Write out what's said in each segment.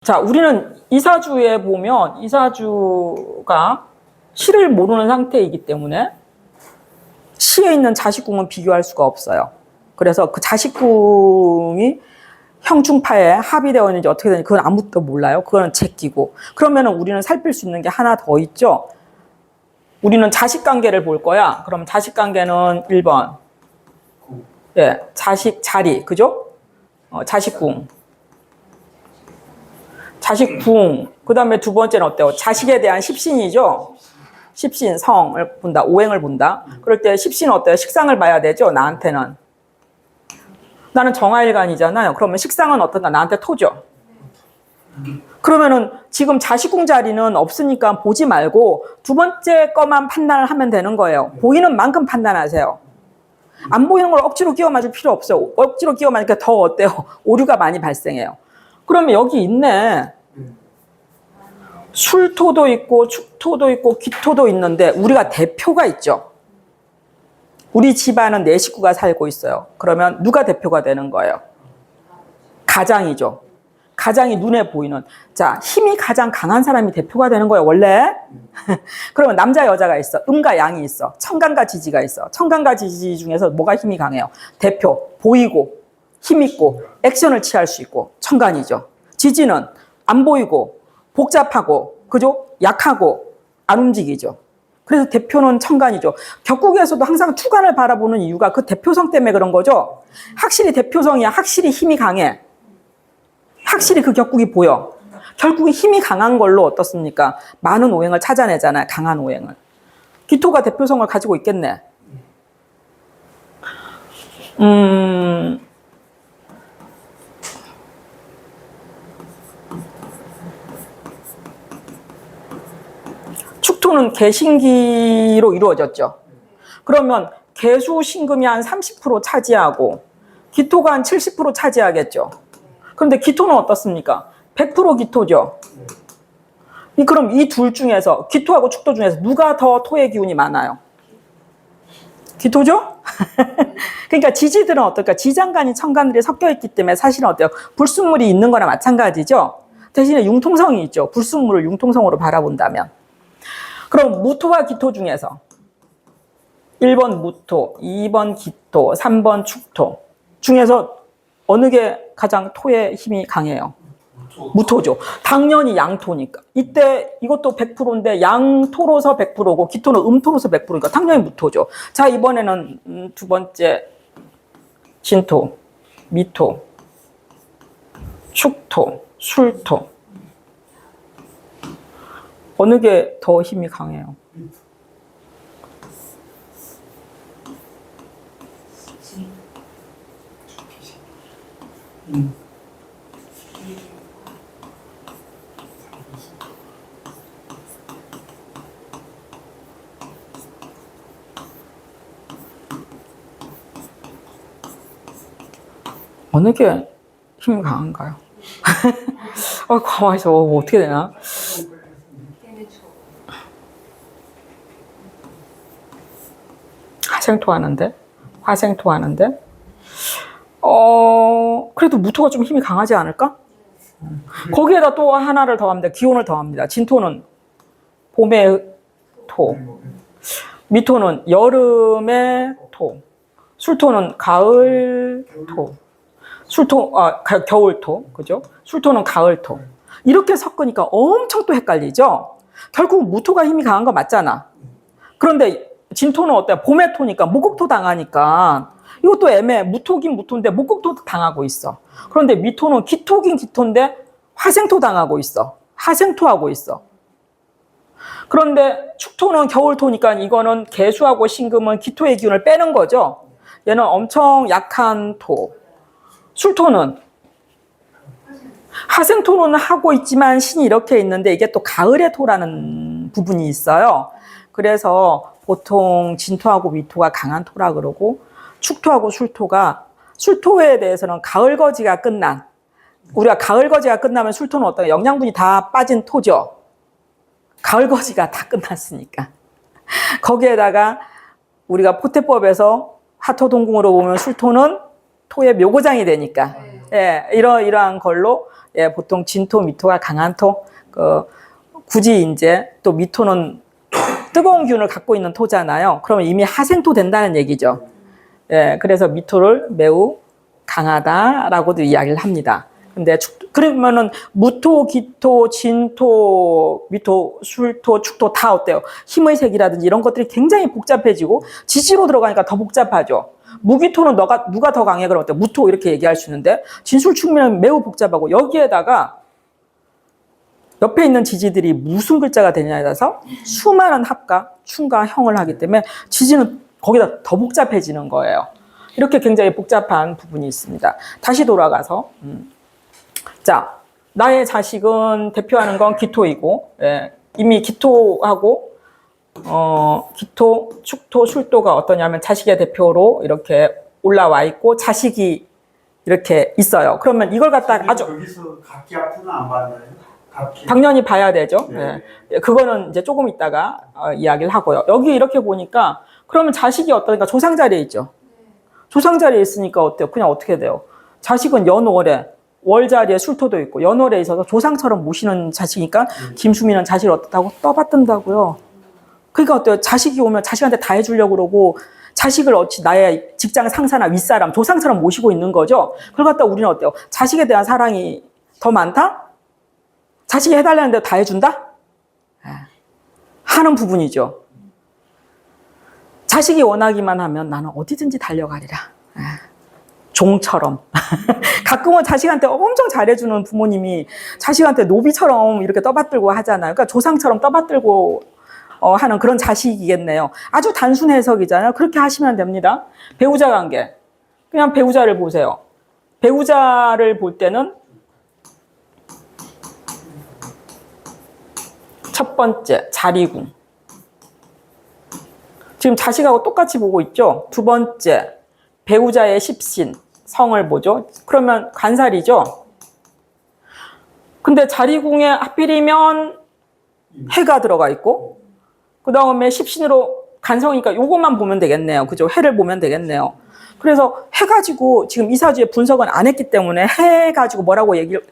자, 우리는 이사주에 보면 이사주가 시를 모르는 상태이기 때문에 시에 있는 자식궁은 비교할 수가 없어요. 그래서 그 자식궁이 형충파에 합의되어 있는지 어떻게 되는지 그건 아무도 몰라요. 그거는 제끼고. 그러면은 우리는 살필 수 있는 게 하나 더 있죠. 우리는 자식관계를 볼 거야. 그럼 자식관계는 1번. 예, 자식 자리, 그죠? 자식궁. 자식궁. 그 다음에 두 번째는 어때요? 자식에 대한 십신이죠? 십신, 성을 본다, 오행을 본다. 그럴 때 십신은 어때요? 식상을 봐야 되죠? 나한테는. 나는 정화일간이잖아요. 그러면 식상은 어떤가? 나한테 토죠. 그러면은 지금 자식궁 자리는 없으니까 보지 말고 두 번째 거만 판단을 하면 되는 거예요. 보이는 만큼 판단하세요. 안 보이는 걸 억지로 끼워 맞을 필요 없어요. 억지로 끼워 맞으니까 더 어때요? 오류가 많이 발생해요. 그러면 여기 있네. 술토도 있고 축토도 있고 기토도 있는데 우리가 대표가 있죠. 우리 집안은 4식구가 살고 있어요. 그러면 누가 대표가 되는 거예요? 가장이죠. 가장이 눈에 보이는. 자, 힘이 가장 강한 사람이 대표가 되는 거예요, 원래. 그러면 남자, 여자가 있어. 음과 양이 있어. 청간과 지지가 있어. 청간과 지지 중에서 뭐가 힘이 강해요? 대표, 보이고, 힘 있고, 액션을 취할 수 있고, 청간이죠. 지지는 안 보이고, 복잡하고, 그죠? 약하고, 안 움직이죠. 그래서 대표는 청간이죠. 격국에서도 항상 투간을 바라보는 이유가 그 대표성 때문에 그런 거죠. 확실히 대표성이야. 확실히 힘이 강해. 확실히 그 격국이 보여. 결국에 힘이 강한 걸로 어떻습니까? 많은 오행을 찾아내잖아요. 강한 오행을. 기토가 대표성을 가지고 있겠네. 축토는 개신기로 이루어졌죠. 그러면 개수 신금이 한 30% 차지하고 기토가 한 70% 차지하겠죠. 그런데 기토는 어떻습니까? 100% 기토죠. 그럼 이 둘 중에서 기토하고 축토 중에서 누가 더 토의 기운이 많아요? 기토죠? 그러니까 지지들은 어떨까? 지장간이 청간들이 섞여 있기 때문에 사실은 어때요? 불순물이 있는 거나 마찬가지죠. 대신에 융통성이 있죠. 불순물을 융통성으로 바라본다면. 그럼 무토와 기토 중에서 1번 무토, 2번 기토, 3번 축토 중에서 어느 게 가장 토의 힘이 강해요? 무토죠. 당연히 양토니까. 이때 이것도 100%인데 양토로서 100%고 기토는 음토로서 100%니까 당연히 무토죠. 자, 이번에는 두 번째 진토, 미토, 축토, 술토. 어느 게 더 힘이 강해요? 어느 게 힘이 강한가요? 가만히 있어. 어떻게 되나? 화생토 하는데? 그래도 무토가 좀 힘이 강하지 않을까? 거기에다 또 하나를 더합니다. 기온을 더합니다. 진토는 봄의 토, 미토는 여름의 토, 술토는 가을 토, 겨울 토, 그죠? 술토는 가을 토. 이렇게 섞으니까 엄청 또 헷갈리죠? 결국 무토가 힘이 강한 거 맞잖아. 그런데 진토는 어때요? 봄의 토니까 목국토 당하니까 이것도 애매해. 무토긴 무토인데 목국토 당하고 있어. 그런데 미토는 기토긴 기토인데 화생토 당하고 있어. 하생토하고 있어. 그런데 축토는 겨울토니까 이거는 개수하고 신금은 기토의 기운을 빼는 거죠. 얘는 엄청 약한 토. 술토는 하생토는 하고 있지만 신이 이렇게 있는데 이게 또 가을의 토라는 부분이 있어요. 그래서 보통 진토하고 미토가 강한 토라 그러고 축토하고 술토에 대해서는 가을거지가 끝난, 우리가 가을거지가 끝나면 술토는 어떤 영양분이 다 빠진 토죠. 가을거지가 다 끝났으니까. 거기에다가 우리가 포태법에서 화토동궁으로 보면 술토는 토의 묘고장이 되니까 예, 이러한 걸로 예, 보통 진토, 미토가 강한 토. 굳이 이제 또 미토는 뜨거운 기운을 갖고 있는 토잖아요. 그러면 이미 하생토 된다는 얘기죠. 예, 그래서 미토를 매우 강하다라고도 이야기를 합니다. 근데 그러면은 무토, 기토, 진토, 미토, 술토, 축토 다 어때요? 힘의 색이라든지 이런 것들이 굉장히 복잡해지고 지지로 들어가니까 더 복잡하죠. 무기토는 누가 더 강해? 그럼 어때요? 무토 이렇게 얘기할 수 있는데 진술축미는 매우 복잡하고 여기에다가 옆에 있는 지지들이 무슨 글자가 되냐에 따라서 수많은 합과, 충과, 형을 하기 때문에 지지는 거기다 더 복잡해지는 거예요. 이렇게 굉장히 복잡한 부분이 있습니다. 다시 돌아가서 자, 나의 자식은 대표하는 건 기토이고 예, 이미 기토하고 기토, 축토, 술토가 어떠냐면 자식의 대표로 이렇게 올라와 있고 자식이 이렇게 있어요. 그러면 이걸 갖다가 아주 여기서 각기 아프는 안 받나요? 각기. 당연히 봐야 되죠. 네. 예. 그거는 이제 조금 있다가 이야기를 하고요. 여기 이렇게 보니까 그러면 자식이 어떠니까 조상 자리에 있죠. 조상 자리에 있으니까 어때요? 그냥 어떻게 돼요? 자식은 연월에 월 자리에 술토도 있고 연월에 있어서 조상처럼 모시는 자식이니까 김수미는 자식을 어떻다고 떠받든다고요. 그러니까 어때요? 자식이 오면 자식한테 다 해주려고 그러고 자식을 어찌 나의 직장 상사나 윗사람, 조상처럼 모시고 있는 거죠. 그걸 갖다 우리는 어때요? 자식에 대한 사랑이 더 많다? 자식이 해달라는 대로 다 해준다? 하는 부분이죠. 자식이 원하기만 하면 나는 어디든지 달려가리라. 종처럼. 가끔은 자식한테 엄청 잘해주는 부모님이 자식한테 노비처럼 이렇게 떠받들고 하잖아요. 그러니까 조상처럼 떠받들고 하는 그런 자식이겠네요. 아주 단순 해석이잖아요. 그렇게 하시면 됩니다. 배우자 관계. 그냥 배우자를 보세요. 배우자를 볼 때는 첫 번째, 자리궁. 지금 자식하고 똑같이 보고 있죠? 두 번째, 배우자의 십신, 성을 보죠? 그러면 관살이죠? 근데 자리궁에 하필이면 해가 들어가 있고, 그 다음에 십신으로 간성이니까 요것만 보면 되겠네요. 그죠? 해를 보면 되겠네요. 그래서 해 가지고 지금 이사주에 분석은 안 했기 때문에 해 가지고 뭐라고 얘기를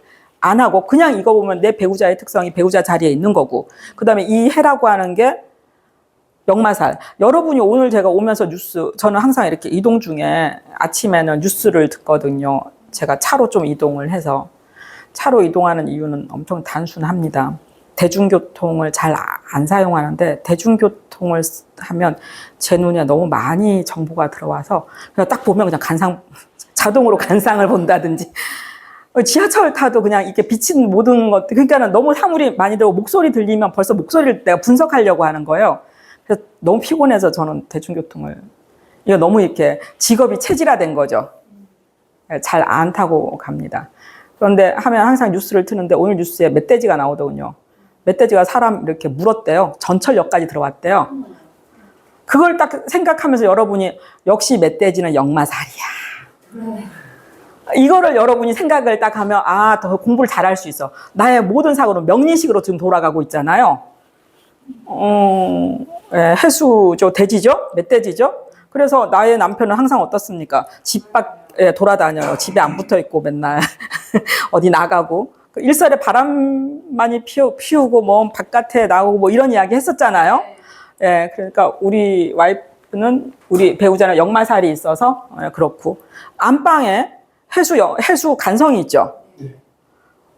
안 하고 그냥 이거 보면 내 배우자의 특성이 배우자 자리에 있는 거고, 그 다음에 이 해라고 하는 게 역마살. 여러분이 오늘 제가 오면서 뉴스, 저는 항상 이렇게 이동 중에 아침에는 뉴스를 듣거든요. 제가 차로 좀 이동을 해서. 차로 이동하는 이유는 엄청 단순합니다. 대중교통을 잘 안 사용하는데 대중교통을 하면 제 눈에 너무 많이 정보가 들어와서 그냥 딱 보면 그냥 자동으로 간상을 본다든지 지하철 타도 그냥 이렇게 비친 모든 것들, 그러니까는 너무 사물이 많이 들고 목소리 들리면 벌써 목소리를 내가 분석하려고 하는 거예요. 그래서 너무 피곤해서 저는 대중교통을, 이거 너무 이렇게 직업이 체질화된 거죠. 잘 안 타고 갑니다. 그런데 하면 항상 뉴스를 트는데 오늘 뉴스에 멧돼지가 나오더군요. 멧돼지가 사람 이렇게 물었대요. 전철역까지 들어왔대요. 그걸 딱 생각하면서 여러분이 역시 멧돼지는 역마살이야. 이거를 여러분이 생각을 딱 하면 더 공부를 잘할 수 있어. 나의 모든 사고는 명리식으로 지금 돌아가고 있잖아요. 해수죠, 돼지죠, 멧돼지죠. 그래서 나의 남편은 항상 어떻습니까? 집 밖에 돌아다녀요. 집에 안 붙어 있고 맨날 어디 나가고 일설에 바람 많이 피우고 뭐 바깥에 나오고 뭐 이런 이야기 했었잖아요. 예, 그러니까 우리 와이프는 우리 배우자는 역마살이 있어서 그렇고 안방에 해수 간성이 있죠.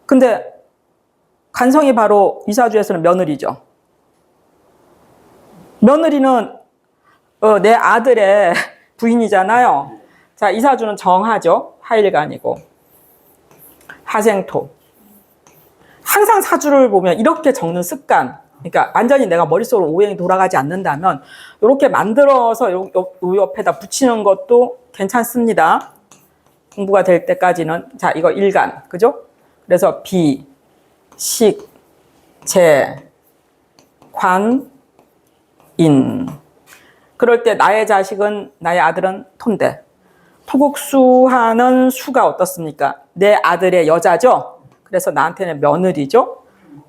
근데 간성이 바로 이사주에서는 며느리죠. 며느리는 내 아들의 부인이잖아요. 자, 이사주는 정하죠. 화일간이고 하생토. 항상 사주를 보면 이렇게 적는 습관, 그러니까 완전히 내가 머릿속으로 오행이 돌아가지 않는다면 이렇게 만들어서 요 옆에다 붙이는 것도 괜찮습니다. 공부가 될 때까지는. 자, 이거 일간, 그죠? 그래서 비, 식, 재, 관, 인. 그럴 때 나의 자식은, 나의 아들은 톤대. 토국수하는 수가 어떻습니까? 내 아들의 여자죠? 그래서 나한테는 며느리죠?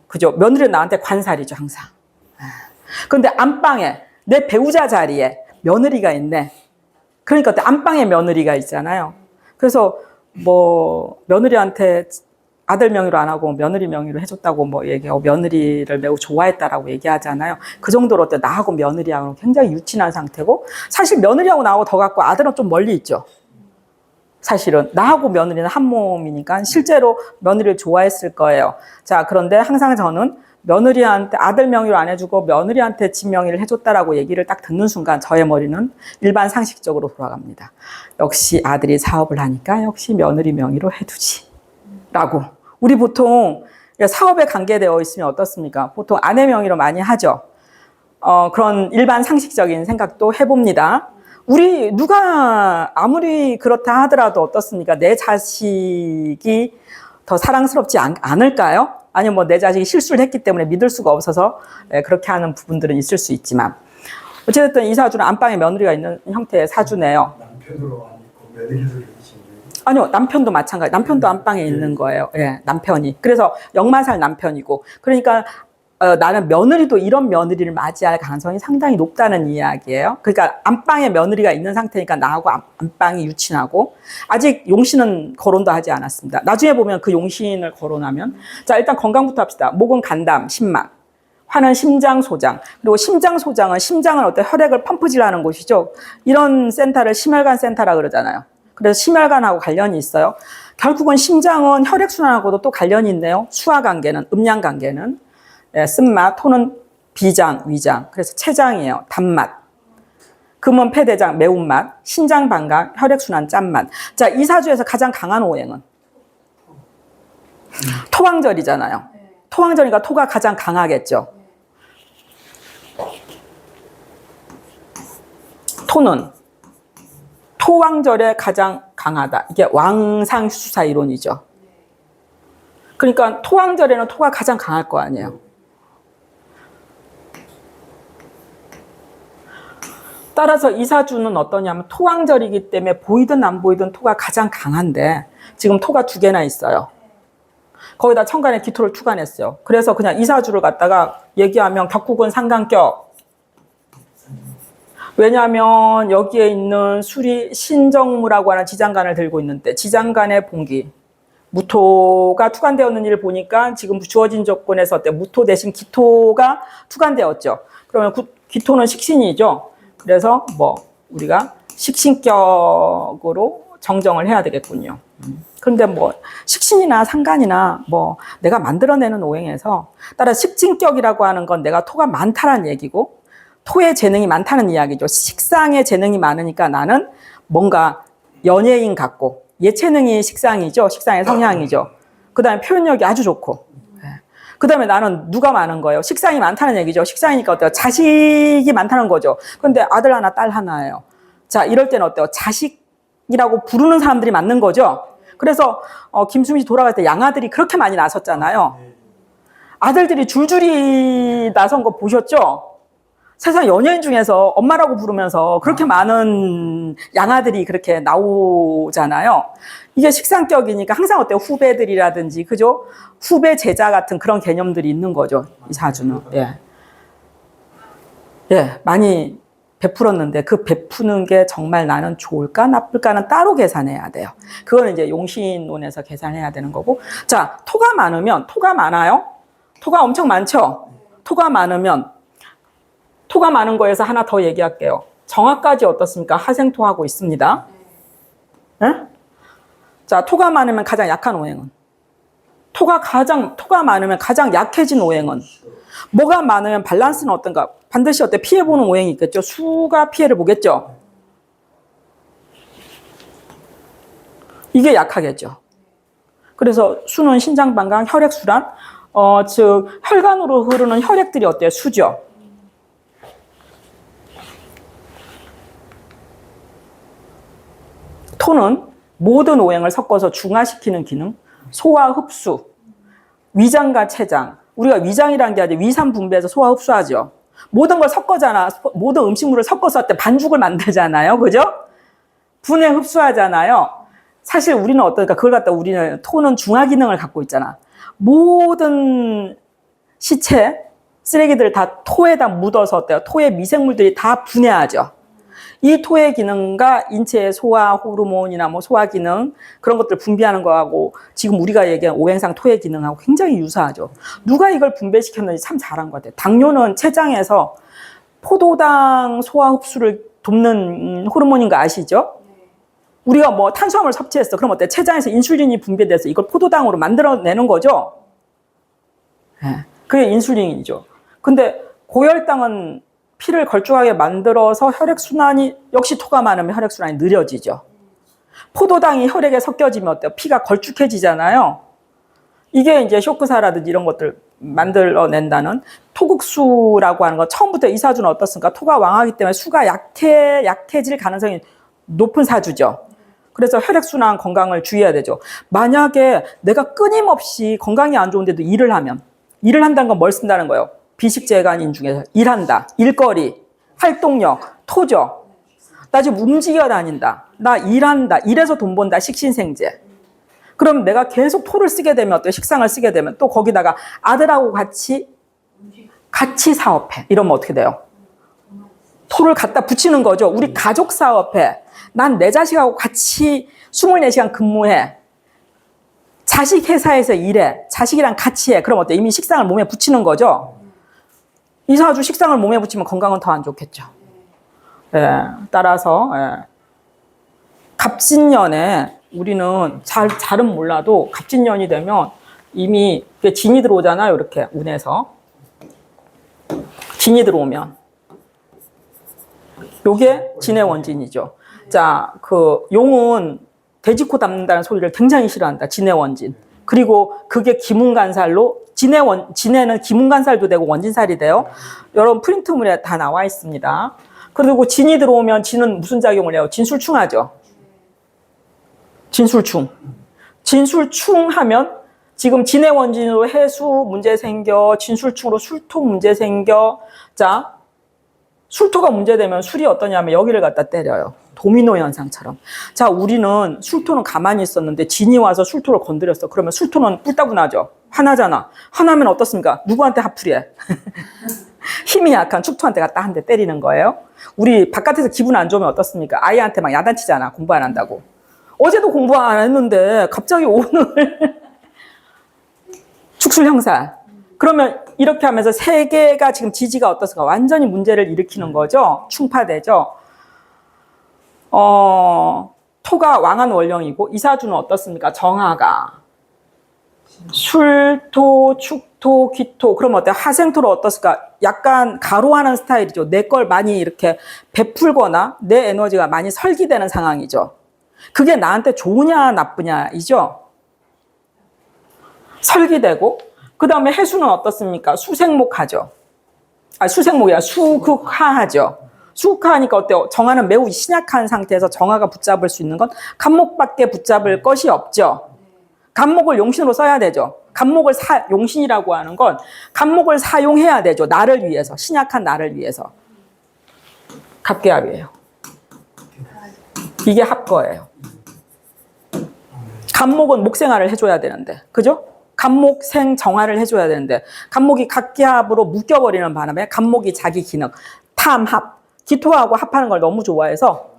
그죠? 며느리는 나한테 관살이죠, 항상. 그런데 안방에, 내 배우자 자리에 며느리가 있네. 그러니까 안방에 며느리가 있잖아요. 그래서 뭐 며느리한테 아들 명의로 안 하고 며느리 명의로 해줬다고 뭐 얘기하고 며느리를 매우 좋아했다라고 얘기하잖아요. 그 정도로 나하고 며느리하고 굉장히 유친한 상태고 사실 며느리하고 나하고 더 갖고 아들은 좀 멀리 있죠. 사실은 나하고 며느리는 한 몸이니까 실제로 며느리를 좋아했을 거예요. 자, 그런데 항상 저는 며느리한테 아들 명의로 안 해주고 며느리한테 집 명의를 해줬다라고 얘기를 딱 듣는 순간 저의 머리는 일반 상식적으로 돌아갑니다. 역시 아들이 사업을 하니까 역시 며느리 명의로 해두지 라고. 우리 보통 사업에 관계되어 있으면 어떻습니까? 보통 아내 명의로 많이 하죠. 그런 일반 상식적인 생각도 해봅니다. 우리 누가 아무리 그렇다 하더라도 어떻습니까? 내 자식이 더 사랑스럽지 않을까요? 아니면 뭐 내 자식이 실수를 했기 때문에 믿을 수가 없어서 그렇게 하는 부분들은 있을 수 있지만 어쨌든 이 사주는 안방에 며느리가 있는 형태의 사주네요. 남편으로 안 있고 며느리로 계신 거예요? 아니요, 남편도 마찬가지. 남편도 안방에 있는 거예요. 예, 남편이. 그래서 역마살 남편이고. 그러니까 나는 며느리도 이런 며느리를 맞이할 가능성이 상당히 높다는 이야기예요. 그러니까 안방에 며느리가 있는 상태니까 나하고 안방이 유친하고 아직 용신은 거론도 하지 않았습니다. 나중에 보면 그 용신을 거론하면 자, 일단 건강부터 합시다. 목은 간담, 심막, 화는 심장, 소장. 그리고 심장, 소장은 심장은 어때 혈액을 펌프질하는 곳이죠. 이런 센터를 심혈관 센터라 그러잖아요. 그래서 심혈관하고 관련이 있어요. 결국은 심장은 혈액순환하고도 또 관련이 있네요. 수화관계는, 음양관계는. 예, 쓴맛, 토는 비장, 위장, 그래서 췌장이에요. 단맛. 금은 폐대장, 매운맛, 신장 반각, 혈액순환, 짠맛. 자, 이 사주에서 가장 강한 오행은 토왕절이잖아요. 토왕절이니까 토가 가장 강하겠죠. 토는 토왕절에 가장 강하다. 이게 왕상수사 이론이죠. 그러니까 토왕절에는 토가 가장 강할 거 아니에요. 따라서 이 사주는 어떠냐면 토왕절이기 때문에 보이든 안 보이든 토가 가장 강한데 지금 토가 2개나 있어요. 거기다 천간에 기토를 투간했어요. 그래서 그냥 이 사주를 갖다가 얘기하면 격국은 상관격. 왜냐하면 여기에 있는 술이 신정무라고 하는 지장간을 들고 있는데 지장간의 봉기. 무토가 투간되었는 일을 보니까 지금 주어진 조건에서 어때? 무토 대신 기토가 투간되었죠. 그러면 기토는 식신이죠. 그래서 뭐 우리가 식신격으로 정정을 해야 되겠군요. 그런데 뭐 식신이나 상간이나 뭐 내가 만들어내는 오행에서 따라 식진격이라고 하는 건 내가 토가 많다는 얘기고 토의 재능이 많다는 이야기죠. 식상의 재능이 많으니까 나는 뭔가 연예인 같고 예체능이 식상이죠. 식상의 성향이죠. 그 다음에 표현력이 아주 좋고 그 다음에 나는 누가 많은 거예요? 식상이 많다는 얘기죠. 식상이니까 어때요? 자식이 많다는 거죠. 그런데 아들 하나, 딸 하나예요. 자, 이럴 때는 어때요? 자식이라고 부르는 사람들이 맞는 거죠. 그래서 김수미 씨 돌아갈 때 양아들이 그렇게 많이 나섰잖아요. 아들들이 줄줄이 나선 거 보셨죠? 세상 연예인 중에서 엄마라고 부르면서 그렇게 많은 양아들이 그렇게 나오잖아요. 이게 식상격이니까 항상 어때요? 후배들이라든지, 그죠? 후배 제자 같은 그런 개념들이 있는 거죠. 이 사주는. 예. 예, 많이 베풀었는데 그 베푸는 게 정말 나는 좋을까 나쁠까는 따로 계산해야 돼요. 그거는 이제 용신론에서 계산해야 되는 거고. 자, 토가 많으면, 토가 많아요? 토가 엄청 많죠? 토가 많으면, 토가 많은 거에서 하나 더 얘기할게요. 정화까지 어떻습니까? 하생토하고 있습니다. 네? 자, 토가 많으면 가장 약한 오행은? 토가 많으면 가장 약해진 오행은? 뭐가 많으면 밸런스는 어떤가? 반드시 어때? 피해보는 오행이 있겠죠? 수가 피해를 보겠죠? 이게 약하겠죠. 그래서 수는 신장반강, 혈액순환, 즉 혈관으로 흐르는 혈액들이 어때요? 수죠. 토는 모든 오행을 섞어서 중화시키는 기능, 소화 흡수, 위장과 췌장. 우리가 위장이라는 게 아니라 위산 분배해서 소화 흡수하죠. 모든 걸 섞어잖아. 모든 음식물을 섞어서 할 때 반죽을 만들잖아요. 그죠? 분해 흡수하잖아요. 사실 우리는 어떨까? 그걸 갖다 우리는 토는 중화 기능을 갖고 있잖아. 모든 시체, 쓰레기들을 다 토에다 묻어서 어때요? 토의 미생물들이 다 분해하죠. 이 토의 기능과 인체의 소화 호르몬이나 뭐 소화 기능 그런 것들 분비하는 거하고 지금 우리가 얘기한 오행상 토의 기능하고 굉장히 유사하죠. 누가 이걸 분배시켰는지 참 잘한 것 같아요. 당뇨는 췌장에서 포도당 소화 흡수를 돕는 호르몬인 거 아시죠? 우리가 뭐 탄수화물 섭취했어. 그럼 어때? 췌장에서 인슐린이 분비돼서 이걸 포도당으로 만들어내는 거죠. 네. 그게 인슐린이죠. 근데 고혈당은 피를 걸쭉하게 만들어서 혈액순환이 역시 토가 많으면 혈액순환이 느려지죠. 포도당이 혈액에 섞여지면 어때요? 피가 걸쭉해지잖아요. 이게 이제 쇼크사라든지 이런 것들 만들어낸다는 토국수라고 하는 거. 처음부터 이 사주는 어떻습니까? 토가 왕하기 때문에 수가 약해질 가능성이 높은 사주죠. 그래서 혈액순환 건강을 주의해야 되죠. 만약에 내가 끊임없이 건강이 안 좋은데도 일을 한다는 건 뭘 쓴다는 거예요? 비식재간인 중에서 일한다, 일거리, 활동력, 토죠. 나 지금 움직여 다닌다, 나 일한다, 일해서 돈 번다, 식신생재. 그럼 내가 계속 토를 쓰게 되면 어때요? 식상을 쓰게 되면 또 거기다가 아들하고 같이 사업해. 이러면 어떻게 돼요? 토를 갖다 붙이는 거죠. 우리 가족 사업해. 난 내 자식하고 같이 24시간 근무해. 자식 회사에서 일해. 자식이랑 같이 해. 그럼 어때? 이미 식상을 몸에 붙이는 거죠. 이 사주 식상을 몸에 붙이면 건강은 더 안 좋겠죠. 예, 따라서 갑진년에 우리는 잘은 몰라도 갑진년이 되면 이미 진이 들어오잖아요. 이렇게 운에서 진이 들어오면 요게 진의 원진이죠. 자, 그 용은 돼지코 닮는다는 소리를 굉장히 싫어한다. 진의 원진. 그리고 그게 기문간살로 진에는 기문간살도 되고 원진살이 돼요. 여러분 프린트물에 다 나와 있습니다. 그리고 진이 들어오면 진은 무슨 작용을 해요? 진술충하죠. 진술충 하면 지금 진의 원진으로 해수 문제 생겨, 진술충으로 술토 문제 생겨. 자, 술토가 문제되면 술이 어떠냐면 여기를 갖다 때려요. 도미노 현상처럼. 자, 우리는 술토는 가만히 있었는데 진이 와서 술토를 건드렸어. 그러면 술토는 뿔따구나죠. 화나잖아. 화나면 어떻습니까? 누구한테 하풀이해? 힘이 약한 축토한테 갖다 한 대 때리는 거예요. 우리 바깥에서 기분 안 좋으면 어떻습니까? 아이한테 막 야단치잖아. 공부 안 한다고. 어제도 공부 안 했는데 갑자기 오늘 축술형살. 그러면 이렇게 하면서 세 개가 지금 지지가 어떻습니까? 완전히 문제를 일으키는 거죠. 충파되죠. 토가 왕한 원령이고 이사주는 어떻습니까? 정화가 술토, 축토, 기토. 그럼 어때요? 하생토로 어떻습니까? 약간 가로하는 스타일이죠. 내 걸 많이 이렇게 베풀거나 내 에너지가 많이 설기되는 상황이죠. 그게 나한테 좋으냐 나쁘냐이죠. 설기되고 그 다음에 해수는 어떻습니까? 수생목하죠. 수생목이야. 수극하하죠. 수극하니까 어때요? 정화는 매우 신약한 상태에서 정화가 붙잡을 수 있는 건 간목밖에 붙잡을 것이 없죠. 간목을 용신으로 써야 되죠. 용신이라고 하는 건 간목을 사용해야 되죠. 나를 위해서. 신약한 나를 위해서. 갑계합이에요. 이게 합거예요. 간목은 목생화를 해줘야 되는데. 그죠? 간목 생정화를 해줘야 되는데 간목이 각기합으로 묶여버리는 바람에 간목이 자기 기능, 탐합, 기토하고 합하는 걸 너무 좋아해서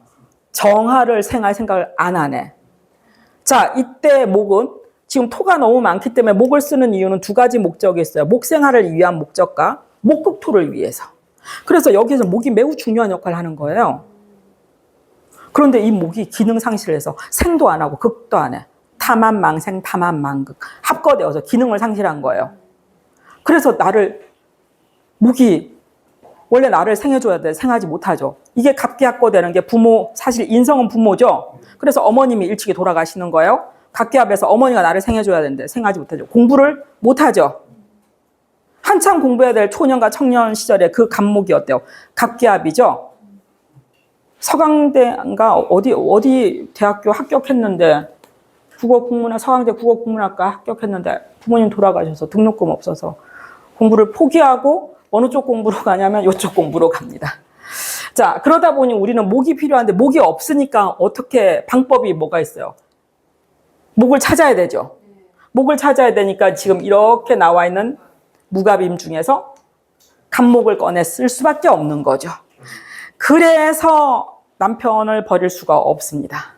정화를 생할 생각을 안 하네. 자, 이때 목은 지금 토가 너무 많기 때문에 목을 쓰는 이유는 두 가지 목적이 있어요. 목생화를 위한 목적과 목극토를 위해서. 그래서 여기서 목이 매우 중요한 역할을 하는 거예요. 그런데 이 목이 기능 상실을 해서 생도 안 하고 극도 안 해. 탐합망생, 탐합망극. 합거되어서 기능을 상실한 거예요. 그래서 목이 원래 나를 생해줘야 돼. 생하지 못하죠. 이게 갑기합거되는 게 부모, 사실 인성은 부모죠. 그래서 어머님이 일찍이 돌아가시는 거예요. 갑기합에서 어머니가 나를 생해줘야 되는데 생하지 못하죠. 공부를 못하죠. 한참 공부해야 될 초년과 청년 시절에 그 간목이 어때요? 갑기합이죠. 서강대인가 어디 대학교 합격했는데 서강대 국어국문학과 합격했는데 부모님 돌아가셔서 등록금 없어서 공부를 포기하고 어느 쪽 공부로 가냐면 이쪽 공부로 갑니다. 자, 그러다 보니 우리는 목이 필요한데 목이 없으니까 어떻게 방법이 뭐가 있어요? 목을 찾아야 되죠. 목을 찾아야 되니까 지금 이렇게 나와 있는 무갑임 중에서 간목을 꺼내 쓸 수밖에 없는 거죠. 그래서 남편을 버릴 수가 없습니다.